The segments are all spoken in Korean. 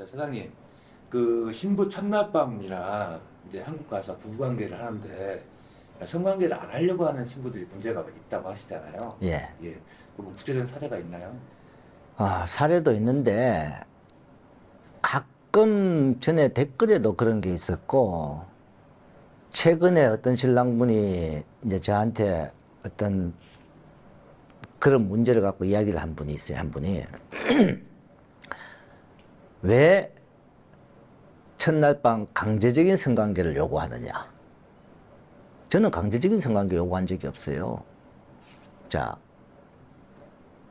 자, 사장님, 그 신부 첫날 밤이나 이제 한국 가서 부부관계를 하는데 성관계를 안 하려고 하는 신부들이 문제가 있다고 하시잖아요. 예. 예, 그뭐 구체적인 사례가 있나요? 사례도 있는데 가끔 전에 댓글에도 그런 게 있었고, 최근에 어떤 신랑분이 이제 저한테 어떤 그런 문제를 갖고 이야기를 한 분이 있어요. 한 분이 왜 첫날 밤 강제적인 성관계를 요구하느냐. 저는 강제적인 성관계 요구한 적이 없어요. 자,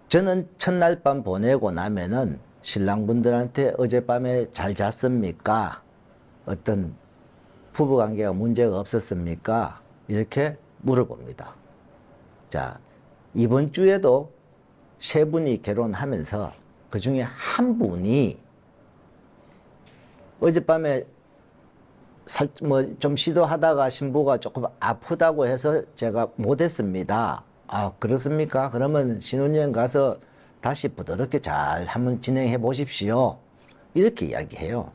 저는 첫날 밤 보내고 나면은 신랑분들한테 어젯밤에 잘 잤습니까? 어떤 부부관계가 문제가 없었습니까? 이렇게 물어봅니다. 자, 이번 주에도 세 분이 결혼하면서 그 중에 한 분이 어젯밤에 좀 시도하다가 신부가 조금 아프다고 해서 제가 못했습니다. 아, 그렇습니까? 그러면 신혼여행 가서 다시 부드럽게 잘 한번 진행해 보십시오. 이렇게 이야기해요.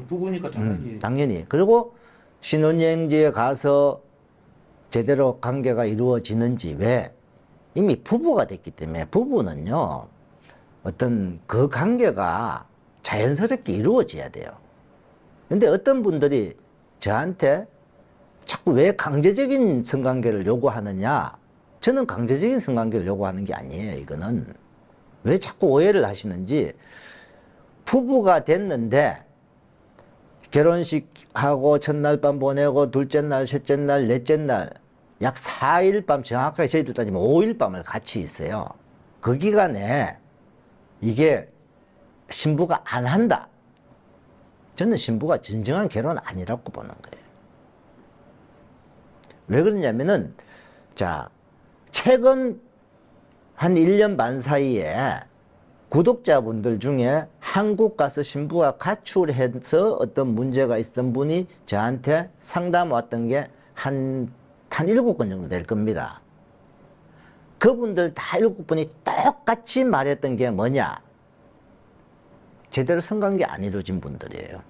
부부니까 당연히. 당연히. 그리고 신혼여행지에 가서 제대로 관계가 이루어지는지, 왜? 이미 부부가 됐기 때문에 부부는요, 어떤 그 관계가 자연스럽게 이루어져야 돼요. 근데 어떤 분들이 저한테 자꾸 왜 강제적인 성관계를 요구하느냐? 저는 강제적인 성관계를 요구하는 게 아니에요, 이거는. 왜 자꾸 오해를 하시는지, 부부가 됐는데 결혼식하고 첫날 밤 보내고 둘째 날, 셋째 날, 넷째 날 약 4일 밤, 정확하게 저희들 따지면 5일 밤을 같이 있어요. 그 기간에 이게 신부가 안 한다. 저는 신부가 진정한 결혼 아니라고 보는 거예요. 왜 그러냐면은, 자, 최근 한 1년 반 사이에 구독자분들 중에 한국 가서 신부가 가출해서 어떤 문제가 있었던 분이 저한테 상담 왔던 게 한 7건 정도 될 겁니다. 그분들 다 7분이 똑같이 말했던 게 뭐냐? 제대로 성관계 안 이루어진 분들이에요.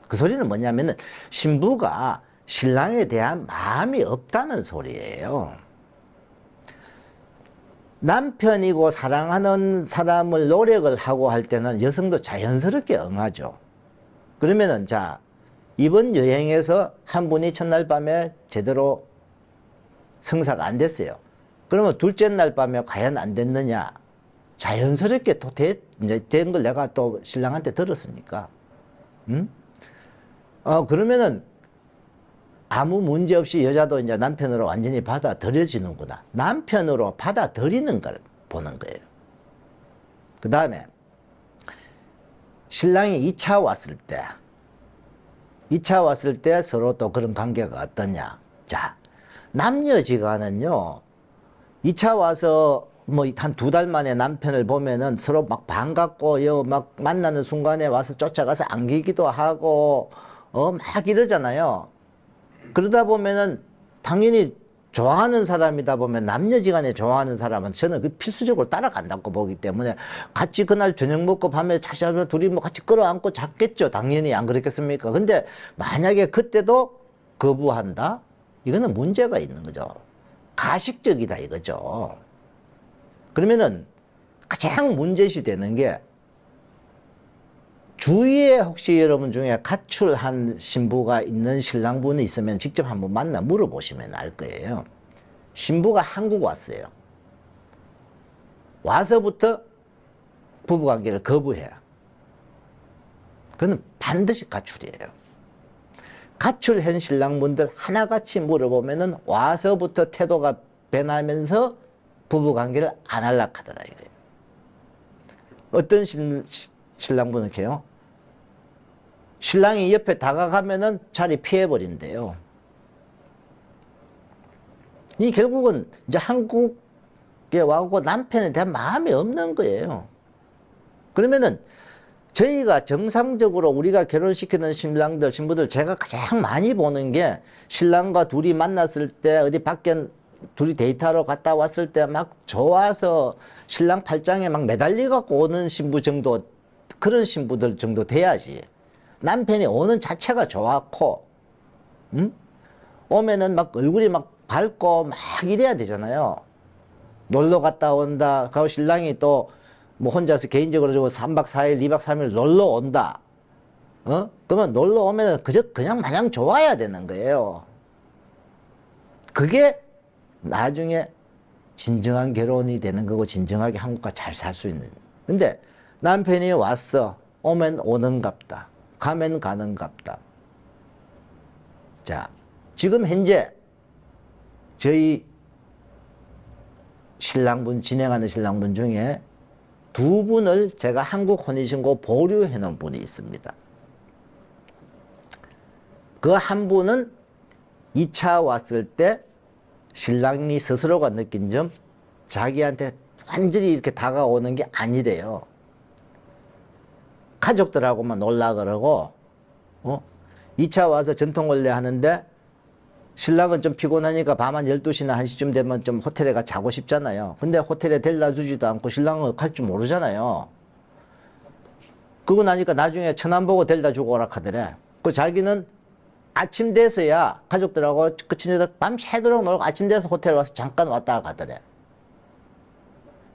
그 소리는 뭐냐면은 신부가 신랑에 대한 마음이 없다는 소리예요. 남편이고 사랑하는 사람을 노력을 하고 할 때는 여성도 자연스럽게 응하죠. 그러면은, 자, 이번 여행에서 한 분이 첫날 밤에 제대로 성사가 안 됐어요. 그러면 둘째 날 밤에 과연 안 됐느냐? 자연스럽게 또 이제 된 걸 내가 또 신랑한테 들었으니까. 그러면은 아무 문제 없이 여자도 이제 남편으로 완전히 받아들여지는구나. 남편으로 받아들이는 걸 보는 거예요. 그 다음에 신랑이 2차 왔을 때, 2차 왔을 때 서로 또 그런 관계가 어떠냐. 자, 남녀지간은요, 2차 와서 뭐 한 2달 만에 남편을 보면은 서로 막 반갑고 막 만나는 순간에 와서 쫓아가서 안기기도 하고 막 이러잖아요. 그러다 보면은 당연히 좋아하는 사람이다 보면 남녀지간에 좋아하는 사람은 저는 그 필수적으로 따라간다고 보기 때문에 같이 그날 저녁 먹고 밤에 다시 하면 둘이 뭐 같이 끌어안고 잤겠죠. 당연히. 안 그렇겠습니까? 근데 만약에 그때도 거부한다? 이거는 문제가 있는 거죠. 가식적이다 이거죠. 그러면은 가장 문제시 되는 게, 주위에 혹시 여러분 중에 가출한 신부가 있는 신랑분이 있으면 직접 한번 만나 물어보시면 알 거예요. 신부가 한국 왔어요. 와서부터 부부관계를 거부해요. 그건 반드시 가출이에요. 가출한 신랑분들 하나같이 물어보면은 와서부터 태도가 변하면서 부부관계를 안 하려고 하더라 이거예요. 어떤 신랑분은 이렇게요. 신랑이 옆에 다가가면은 자리 피해버린대요. 이 결국은 이제 한국에 와고 남편에 대한 마음이 없는 거예요. 그러면은 저희가 정상적으로 우리가 결혼시키는 신랑들, 신부들 제가 가장 많이 보는 게, 신랑과 둘이 만났을 때 어디 밖에 둘이 데이트하러 갔다 왔을 때 막 좋아서 신랑 팔짱에 막 매달려 갖고 오는 신부 정도 그런 신부들 정도 돼야지. 남편이 오는 자체가 좋았고, 응? 오면은 막 얼굴이 막 밝고 막 이래야 되잖아요. 놀러 갔다 온다. 그리고 신랑이 또 뭐 혼자서 개인적으로 좀 3박 4일, 2박 3일 놀러 온다. 그러면 놀러 오면은 그냥 마냥 좋아야 되는 거예요. 그게 나중에 진정한 결혼이 되는 거고 진정하게 한국과 잘 살 수 있는. 근데 남편이 왔어. 오면 오는갑다. 가면 가는갑다. 자, 지금 현재 저희 신랑분, 진행하는 신랑분 중에 두 분을 제가 한국 혼인신고 보류해 놓은 분이 있습니다. 그 한 분은 2차 왔을 때 신랑이 스스로가 느낀 점, 자기한테 완전히 이렇게 다가오는 게 아니래요. 가족들하고만 놀라 그러고, 2차 와서 전통원래 하는데, 신랑은 좀 피곤하니까 밤 한 12시나 1시쯤 되면 좀 호텔에 가 자고 싶잖아요. 근데 호텔에 데려다 주지도 않고 신랑은 갈 줄 모르잖아요. 그러고 나니까 나중에 천안 보고 데려다 주고 오라 하더래. 그 자기는 아침 돼서야 가족들하고 그 친구들 밤새도록 놀고 아침 돼서 호텔 와서 잠깐 왔다가 가더래.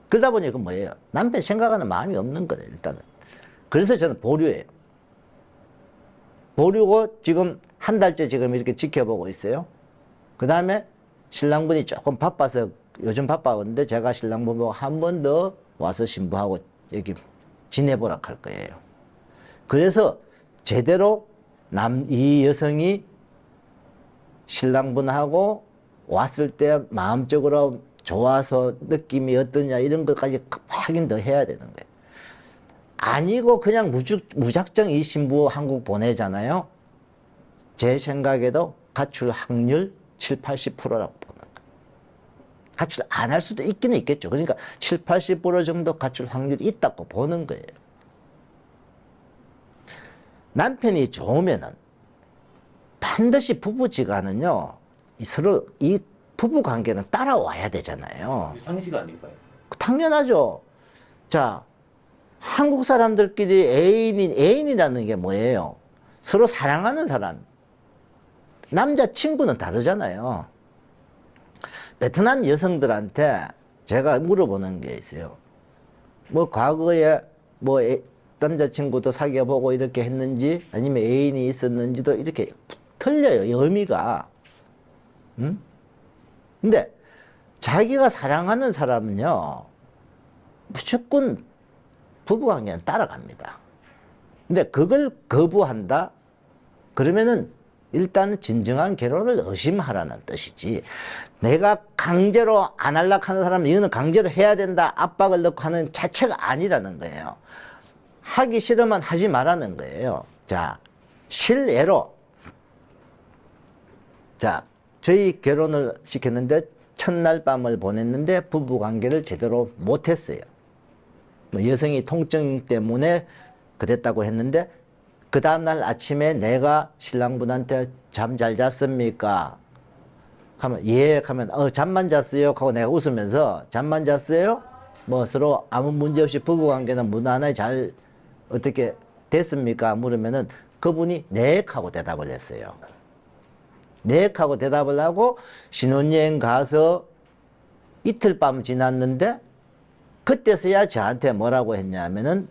그러다 보니 그 뭐예요? 남편 생각하는 마음이 없는 거예요, 일단은. 그래서 저는 보류예요. 보류고 지금 한 달째 지금 이렇게 지켜보고 있어요. 그 다음에 신랑분이 조금 바빠서 요즘 바빠오는데 제가 신랑분 보고 한 번 더 와서 신부하고 여기 지내보라 할 거예요. 그래서 제대로 이 여성이 신랑분하고 왔을 때 마음적으로 좋아서 느낌이 어떠냐 이런 것까지 확인 더 해야 되는 거예요. 아니고 그냥 무작정 이 신부 한국 보내잖아요. 제 생각에도 가출 확률 7, 80%라고 보는 거예요. 가출 안 할 수도 있기는 있겠죠. 그러니까 7, 80% 정도 가출 확률이 있다고 보는 거예요. 남편이 좋으면은 반드시 부부지간은요, 서로 이 부부 관계는 따라와야 되잖아요. 상식 아닐까요? 당연하죠. 자, 한국 사람들끼리 애인이라는 게 뭐예요? 서로 사랑하는 사람. 남자친구는 다르잖아요. 베트남 여성들한테 제가 물어보는 게 있어요. 뭐 과거에 뭐 남자친구도 사귀어보고 이렇게 했는지 아니면 애인이 있었는지도 이렇게 틀려요, 의미가. 응? 근데 자기가 사랑하는 사람은요, 무조건 부부관계는 따라갑니다. 근데 그걸 거부한다? 그러면은 일단 진정한 결혼을 의심하라는 뜻이지. 내가 강제로 안 하려고 하는 사람은 이거는 강제로 해야 된다, 압박을 넣고 하는 자체가 아니라는 거예요. 하기 싫으면 하지 말라는 거예요. 자, 실례로, 자, 저희 결혼을 시켰는데 첫날 밤을 보냈는데 부부관계를 제대로 못했어요. 뭐 여성이 통증 때문에 그랬다고 했는데 그 다음날 아침에 내가 신랑분한테 잠 잘 잤습니까? 하면 예 하면 잠만 잤어요 하고 내가 웃으면서 잠만 잤어요? 뭐 서로 아무 문제 없이 부부관계는 무난하게 잘 어떻게 됐습니까? 물으면은 그분이 네 하고 대답을 했어요. 네 하고 대답을 하고 신혼여행 가서 이틀 밤 지났는데 그때서야 저한테 뭐라고 했냐면은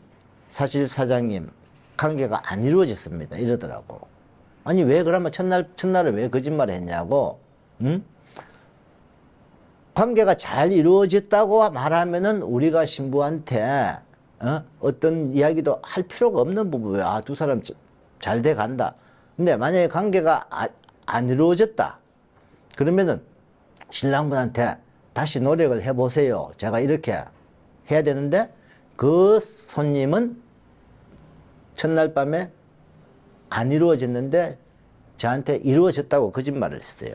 사실 사장님 관계가 안 이루어졌습니다 이러더라고. 아니 왜 그러면 첫날에 왜 거짓말을 했냐고. 응? 관계가 잘 이루어졌다고 말하면은 우리가 신부한테 어떤 이야기도 할 필요가 없는 부분이야. 아, 두 사람 잘 돼 간다. 근데 만약에 관계가 안 이루어졌다 그러면은 신랑분한테 다시 노력을 해보세요. 제가 이렇게 해야 되는데 그 손님은 첫날 밤에 안 이루어졌는데 저한테 이루어졌다고 거짓말을 했어요.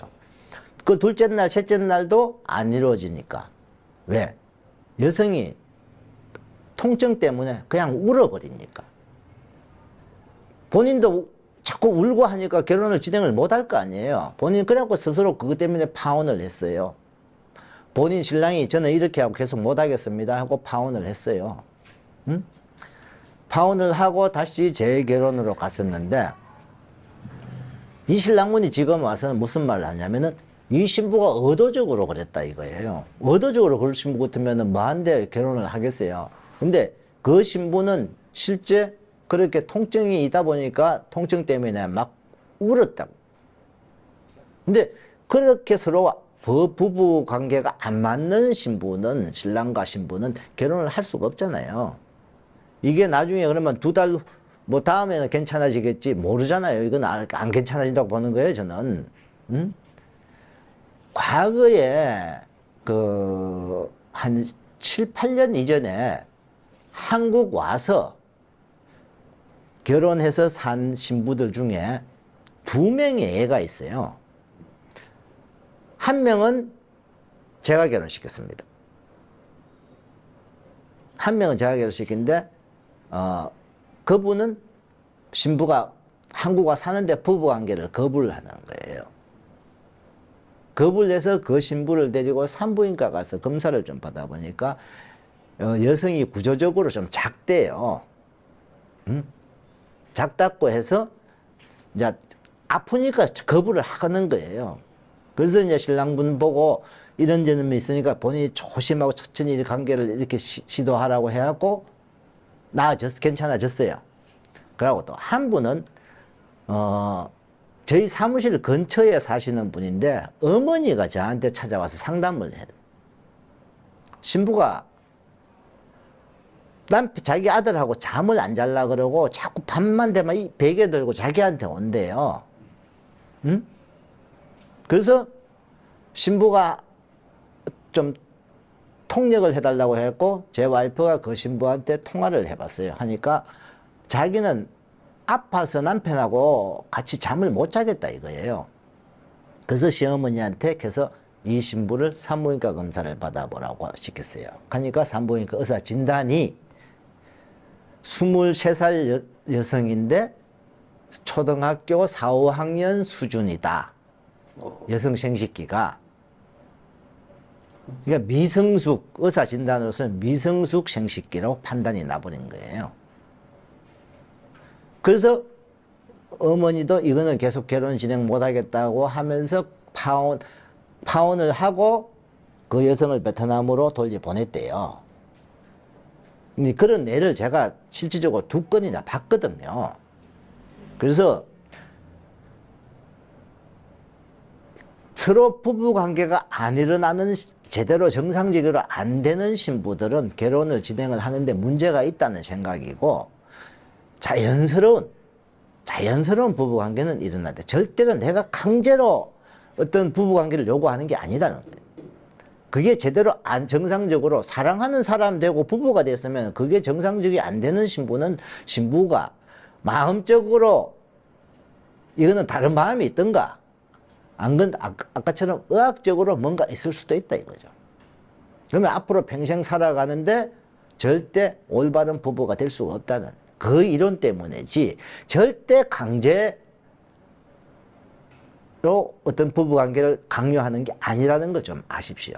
그 둘째 날, 셋째 날도 안 이루어지니까. 왜? 여성이 통증 때문에 그냥 울어버리니까. 본인도 자꾸 울고 하니까 결혼을 진행을 못할 거 아니에요. 본인 그래갖고 스스로 그것 때문에 파혼을 했어요. 본인 신랑이 저는 이렇게 하고 계속 못하겠습니다 하고 파혼을 했어요. 응? 파혼을 하고 다시 재결혼으로 갔었는데 이 신랑분이 지금 와서는 무슨 말을 하냐면은 이 신부가 의도적으로 그랬다 이거예요. 의도적으로 그럴 신부 같으면은 뭐한데 결혼을 하겠어요. 근데 그 신부는 실제 그렇게 통증이 있다 보니까 통증 때문에 막 울었다고. 근데 그렇게 서로 부부 관계가 안 맞는 신부는, 신랑과 신부는 결혼을 할 수가 없잖아요. 이게 나중에 그러면 2달 뭐 다음에는 괜찮아지겠지 모르잖아요. 이건 안 괜찮아진다고 보는 거예요, 저는. 과거에 그 한 7, 8년 이전에 한국 와서 결혼해서 산 신부들 중에 2명의 애가 있어요. 한 명은 제가 결혼시켰습니다. 한 명은 제가 결혼시켰는데 그분은 신부가 한국 와 사는데 부부관계를 거부를 하는 거예요. 거부를 해서 그 신부를 데리고 산부인과 가서 검사를 좀 받아보니까 여성이 구조적으로 좀 작대요. 작다고 해서 이제 아프니까 거부를 하는 거예요. 그래서 이제 신랑분 보고 이런 점이 있으니까 본인이 조심하고 천천히 관계를 이렇게 시도하라고 해갖고 괜찮아졌어요. 그리고 또 한 분은 저희 사무실 근처에 사시는 분인데 어머니가 저한테 찾아와서 상담을 해요. 신부가 자기 아들하고 잠을 안 잘라 그러고 자꾸 밤만 되면 이 베개 들고 자기한테 온대요. 응? 그래서 신부가 좀 통역을 해달라고 했고 제 와이프가 그 신부한테 통화를 해봤어요. 하니까 자기는 아파서 남편하고 같이 잠을 못 자겠다 이거예요. 그래서 시어머니한테 계속 이 신부를 산부인과 검사를 받아보라고 시켰어요. 그러니까 산부인과 의사 진단이 23살 여성인데 초등학교 4, 5학년 수준이다. 여성 생식기가. 그러니까 미성숙, 의사 진단으로서는 미성숙 생식기라고 판단이 나버린 거예요. 그래서 어머니도 이거는 계속 결혼 진행 못하겠다고 하면서 파혼을 하고 그 여성을 베트남으로 돌려보냈대요. 그런 예를 제가 실질적으로 2건이나 봤거든요. 그래서 서로 부부관계가 안 일어나는, 제대로 정상적으로 안 되는 신부들은 결혼을 진행을 하는데 문제가 있다는 생각이고, 자연스러운 부부관계는 일어나는데 절대로 내가 강제로 어떤 부부관계를 요구하는 게 아니다는 거예요. 그게 제대로 정상적으로 사랑하는 사람 되고 부부가 됐으면 그게 정상적이 안 되는 신부가 마음적으로 이거는 다른 마음이 있던가, 아까처럼 의학적으로 뭔가 있을 수도 있다 이거죠. 그러면 앞으로 평생 살아가는데 절대 올바른 부부가 될 수가 없다는 그 이론 때문이지, 절대 강제로 어떤 부부관계를 강요하는 게 아니라는 걸 좀 아십시오.